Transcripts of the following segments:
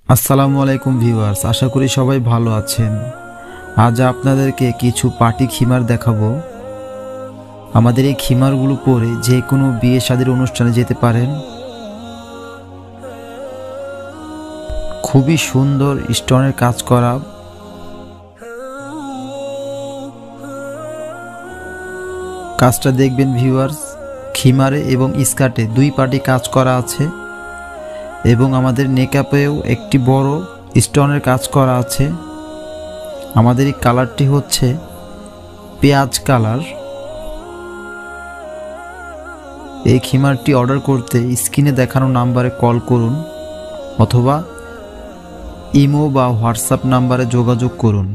আসসালামু আলাইকুম ভিউয়ার্স, আশা করি সবাই ভালো আছেন। আজ আপনাদেরকে কিছু পার্টি খিমার দেখাবো। আমাদের এই খিমারগুলো পরে যে কোনো বিয়ে শাদীর অনুষ্ঠানে যেতে পারেন। খুবই সুন্দর স্টোনের কাজ করা। কাজটা দেখবেন ভিউয়ার্স, খিমারে এবং স্কার্টে দুই পার্টি কাজ করা আছে এবং আমাদের নেকআপেও একটি বড় স্টোনের কাজ করা আছে। আমাদের এই কালারটি হচ্ছে পেঁয়াজ কালার। এই খিমারটি অর্ডার করতে স্ক্রিনে দেখানো নাম্বারে কল করুন অথবা ইমো বা হোয়াটসঅ্যাপ নাম্বারে যোগাযোগ করুন।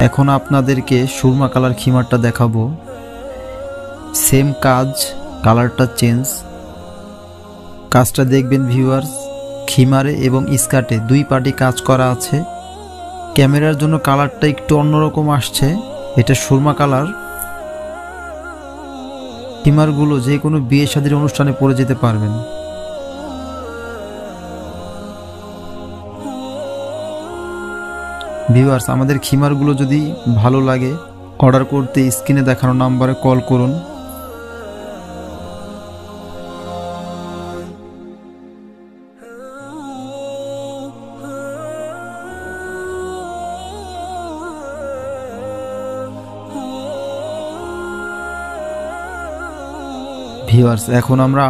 এখন আপনাদেরকে সুরমা কালার খিমারটা দেখাবো। সেম কাজ, কালারটা চেঞ্জ। কাজটা দেখবেন ভিউয়ার্স, খিমারে এবং স্কার্টে দুই পার্টি কাজ করা আছে। ক্যামেরার জন্য কালারটা একটু অন্যরকম আসছে, এটা সুরমা কালার। খিমারগুলো যে কোনো বিয়ে শাদীর অনুষ্ঠানে পরে যেতে পারবেন। ভিউয়ার্স, আমাদের খিমারগুলো যদি ভালো লাগে অর্ডার করতে স্ক্রিনে দেখানো নাম্বারে কল করুন। ভিউয়ার্স, এখন আমরা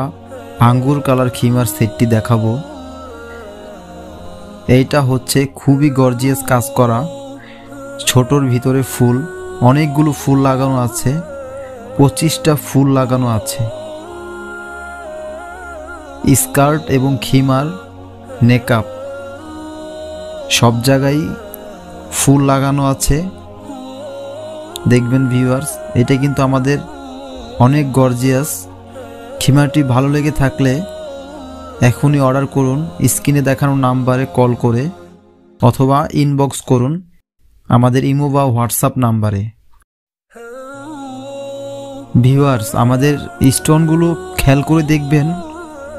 আঙ্গুর কালার খিমার সেটটি দেখাবো। এইটা হচ্ছে খুবই গর্জিয়াস কাজ করা। ছোটর ভিতরে ফুল, অনেকগুলো ফুল লাগানো আছে, 25টা ফুল লাগানো আছে। স্কার্ট এবং খিমার, নেকআপ সব জায়গায় ফুল লাগানো আছে। দেখবেন ভিউয়ার্স, এটা কিন্তু আমাদের অনেক গর্জিয়াস। খিমারটি ভালো লেগে থাকলে এখনই অর্ডার করুন স্ক্রিনে দেখানো নাম্বারে কল করে অথবা ইনবক্স করুন আমাদের ইমো বা হোয়াটসঅ্যাপ নাম্বারে। ভিউয়ার্স, আমাদের স্টোনগুলো খেয়াল করে দেখবেন,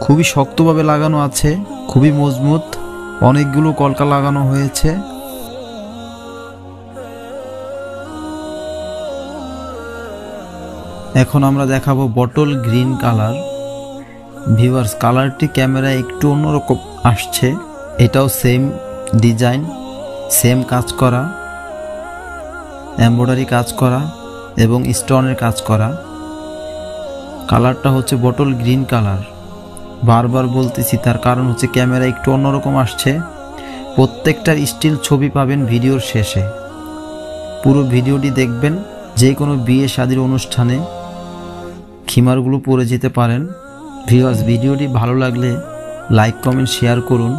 খুবই শক্তভাবে লাগানো আছে, খুবই মজবুত। অনেকগুলো কলকা লাগানো হয়েছে। এখন আমরা দেখাবো বটল গ্রিন কালার। ভিউয়ার্স, কালারটি ক্যামেরায় একটু অন্যরকম আসছে। এটাও সেম ডিজাইন, সেম কাজ করা, এমব্রয়ডারি কাজ করা এবং স্টোনের কাজ করা। কালারটা হচ্ছে বটল গ্রিন কালার। বারবার বলতেছি, তার কারণ হচ্ছে ক্যামেরা একটু অন্যরকম আসছে। প্রত্যেকটার স্টিল ছবি পাবেন ভিডিওর শেষে। পুরো ভিডিওটি দেখবেন। যে কোনো বিয়ে শাদীর অনুষ্ঠানে খিমারগুলো পরে যেতে পারেন। ভিউয়ার্স, ভিডিওটি ভালো লাগলে লাইক কমেন্ট শেয়ার করুন।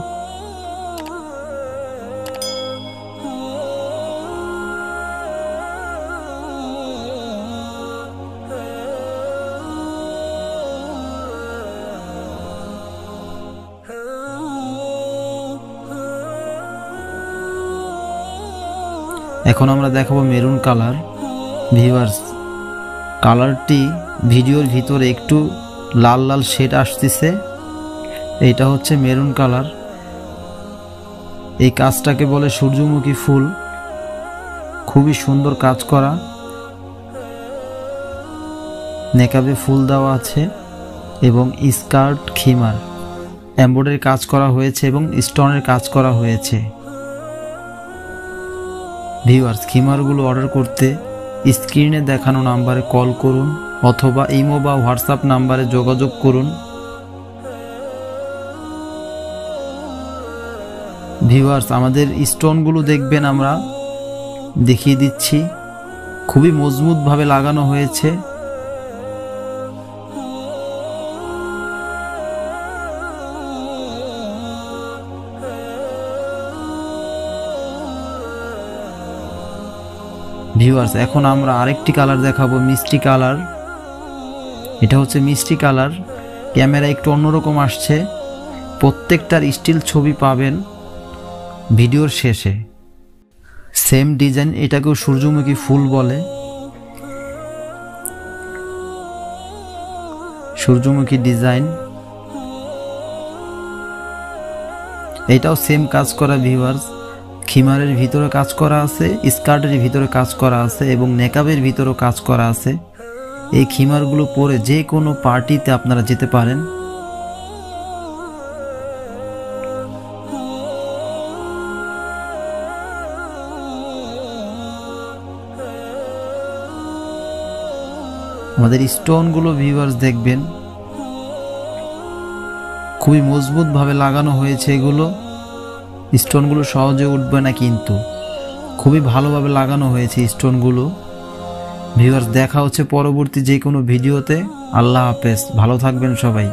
এখন আমরা দেখাবো মেরুন কালার। ভিউয়ার্স, কালারটি ভিডিওর ভিতরে একটু লাল লাল শেড আসতেছে। এটা হচ্ছে মেরুন কালার। এই কাজটাকে বলে সূর্যমুখী ফুল। খুবই সুন্দর কাজ করা। নেকআপে ফুল দেওয়া আছে এবং স্কার্ট খিমার এমব্রয়ডারি কাজ করা হয়েছে এবং স্টোনের কাজ করা হয়েছে। ভিউয়ার্স, খিমারগুলো অর্ডার করতে স্ক্রিনে দেখানো নাম্বারে কল করুন অথবা ইমো বা হোয়াটসঅ্যাপ নাম্বারে যোগাযোগ করুন। ভিউয়ার্স, আমাদের স্টোনগুলো দেখবেন, আমরা দেখিয়ে দিচ্ছি, খুবই মজবুতভাবে লাগানো হয়েছে। ভিউয়ার্স, এখন আমরা আরেকটি কালার দেখাবো, মিষ্টি কালার। এটা হচ্ছে মিষ্টি কালার। ক্যামেরা একটু অন্যরকম আসছে। প্রত্যেকটার স্টিল ছবি পাবেন ভিডিওর শেষে। সেম ডিজাইন, এটাকেও সূর্যমুখী ফুল বলে। সূর্যমুখী ডিজাইন, এটাও সেম কাজ করা ভিউয়ার্স। খিমারের ভিতরে কাজ করা আছে, স্কার্টের ভিতরে কাজ করা আছে এবং নেকাবের ভিতরেও কাজ করা আছে। এই খিমারগুলো পরে যে কোনো পার্টিতে আপনারা যেতে পারেন। আমাদের স্টোনগুলো ভিউয়ার্স দেখবেন খুবই মজবুত ভাবে লাগানো হয়েছে। এগুলো স্টোনগুলো সহজে উঠবে না, কিন্তু খুবই ভালোভাবে লাগানো হয়েছে স্টোনগুলো। ভিউয়ার্স দেখা হচ্ছে পরবর্তী যে কোনো ভিডিওতে। আল্লাহ হাফেজ, ভালো থাকবেন সবাই।